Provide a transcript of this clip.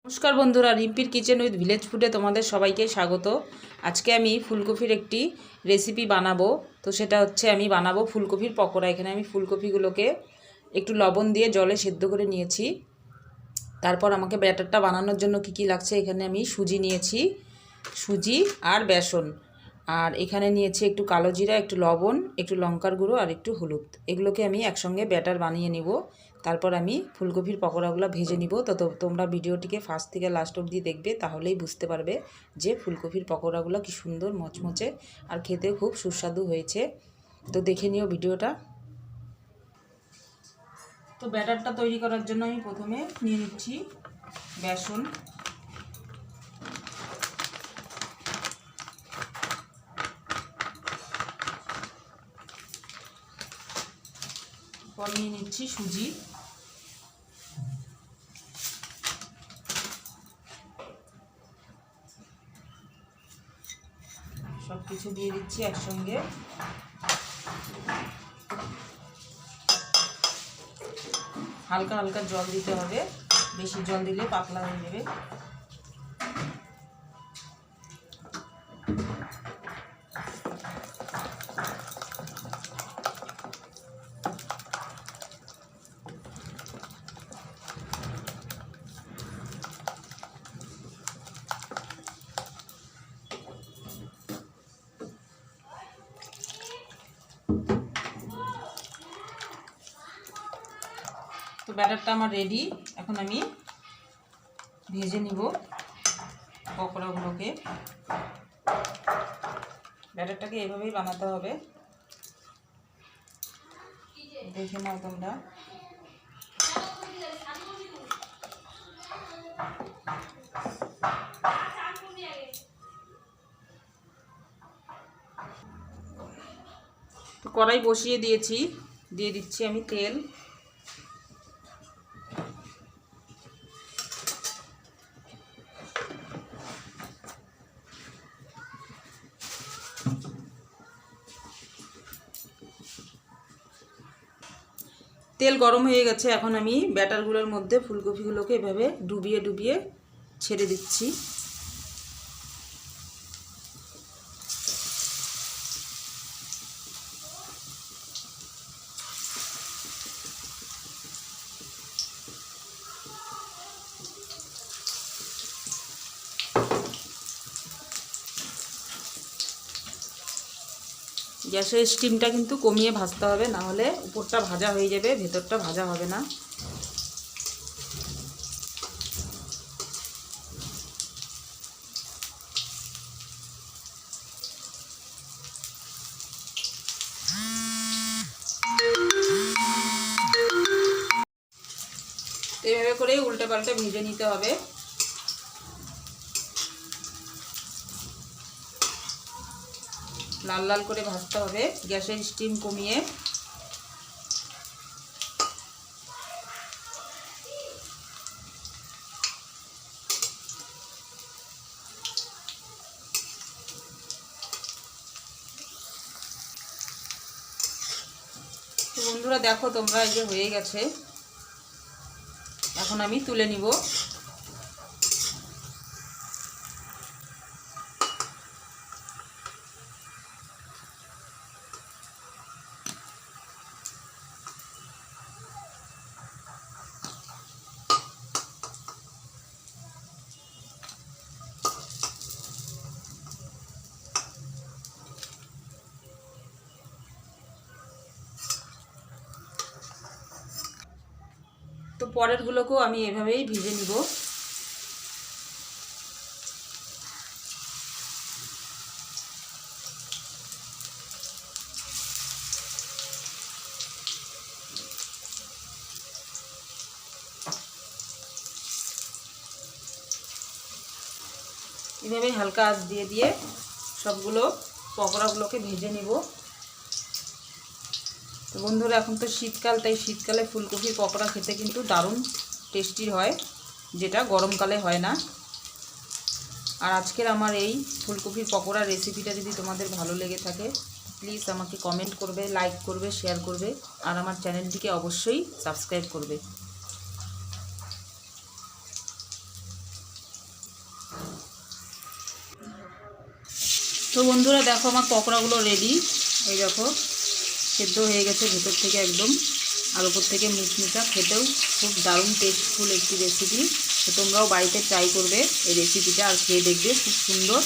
নমস্কার বন্ধুরা, রিম্পির kitchen with village ফুডে তোমাদের সবাইকে স্বাগত। আজকে আমি ফুলকপির একটি রেসিপি বানাবো। তো সেটা হচ্ছে আমি বানাবো ফুলকপির পকোড়া। এখানে আমি ফুলকপিগুলোকে একটু লবণ দিয়ে জলে সেদ্ধ করে নিয়েছি। তারপর আমাকে ব্যাটারটা বানানোর জন্য কি লাগছে, এখানে আমি সুজি নিয়েছি, সুজি আর বেসন, আর এখানে নিয়েছি একটু কালো জিরা, একটু লবণ, একটু লঙ্কার গুঁড়ো আর একটু হলুদ। এগুলোকে আমি একসঙ্গে ব্যাটার বানিয়ে নিব। তারপর আমি ফুলকপির পকোড়াগুলো ভেজে নিব। তো তোমরা ভিডিওটিকে ফার্স্ট থেকে লাস্ট অবধি দেখবে, তাহলেই বুঝতে পারবে যে ফুলকপির পকোড়াগুলো কি সুন্দর মচমচে আর খেতে খুব সুস্বাদু হয়েছে। তো দেখে নিও ভিডিওটা। তো ব্যাটারটা তৈরি করার জন্য আমি প্রথমে নিয়ে নিচ্ছি বেসন, পর নিয়ে নিচ্ছি সুজি, সব কিছু দিয়ে দিচ্ছি একসঙ্গে। হালকা হালকা জল দিতে হবে, বেশি জল দিলে পাতলা হয়ে যাবে। তো ব্যাটারটা আমার রেডি। এখন আমি ভেজে নিব পকোড়াগুলোকে। ব্যাটারটাকে এভাবেই বানাতে হবে, দেখে নাও তোমরা। তো কড়াই বসিয়ে দিয়েছি, দিয়ে দিচ্ছি আমি তেল। তেল গরম হয়ে গেছে। এখন আমি ব্যাটারগুলোর মধ্যে ফুলকপিগুলোকে এভাবে ডুবিয়ে ডুবিয়ে ছেড়ে দিচ্ছি। গ্যাসের স্টিমটা কিন্তু কমিয়ে ভাজতে হবে, না হলে উপরটা ভাজা হয়ে যাবে, ভেতরটা ভাজা হবে না। এভাবে করেই উল্টে পাল্টে ভেজে নিতে হবে। লাল লাল করে ভাজতে হবে, গ্যাসের স্টিম কমিয়ে। তো বন্ধুরা দেখো তোমরা, এই যে হয়ে গেছে। এখন আমি তুলে নিব। তো পরেরগুলোকেও আমি এভাবেই ভেজে নিব। এভাবে হালকা আঁচ দিয়ে দিয়ে সবগুলো পকোড়াগুলোকে ভেজে নিব। তো বন্ধুরা এখন তো শীতকাল, তাই শীতকালে ফুলকপির পকোড়া খেতে কিন্তু দারুণ টেস্টি হয়, যেটা গরমকালে হয় না। আর আজকের আমার এই ফুলকপির পকোড়া রেসিপিটা যদি তোমাদের ভালো লেগে থাকে, প্লিজ আমাকে কমেন্ট করবে, লাইক করবে, শেয়ার করবে, আর আমার চ্যানেলটিকে অবশ্যই সাবস্ক্রাইব করবে। তো বন্ধুরা দেখো আমার পকোড়াগুলো রেডি। এই দেখো সেদ্ধ হয়ে গেছে ভেতর থেকে একদম, আর ওপর থেকে মুচমুচা, খেতেও খুব দারুণ টেস্টফুল একটি রেসিপি। তো তোমরাও বাড়িতে ট্রাই করবে এই রেসিপিটা আর খেয়ে দেখবে, খুব সুন্দর।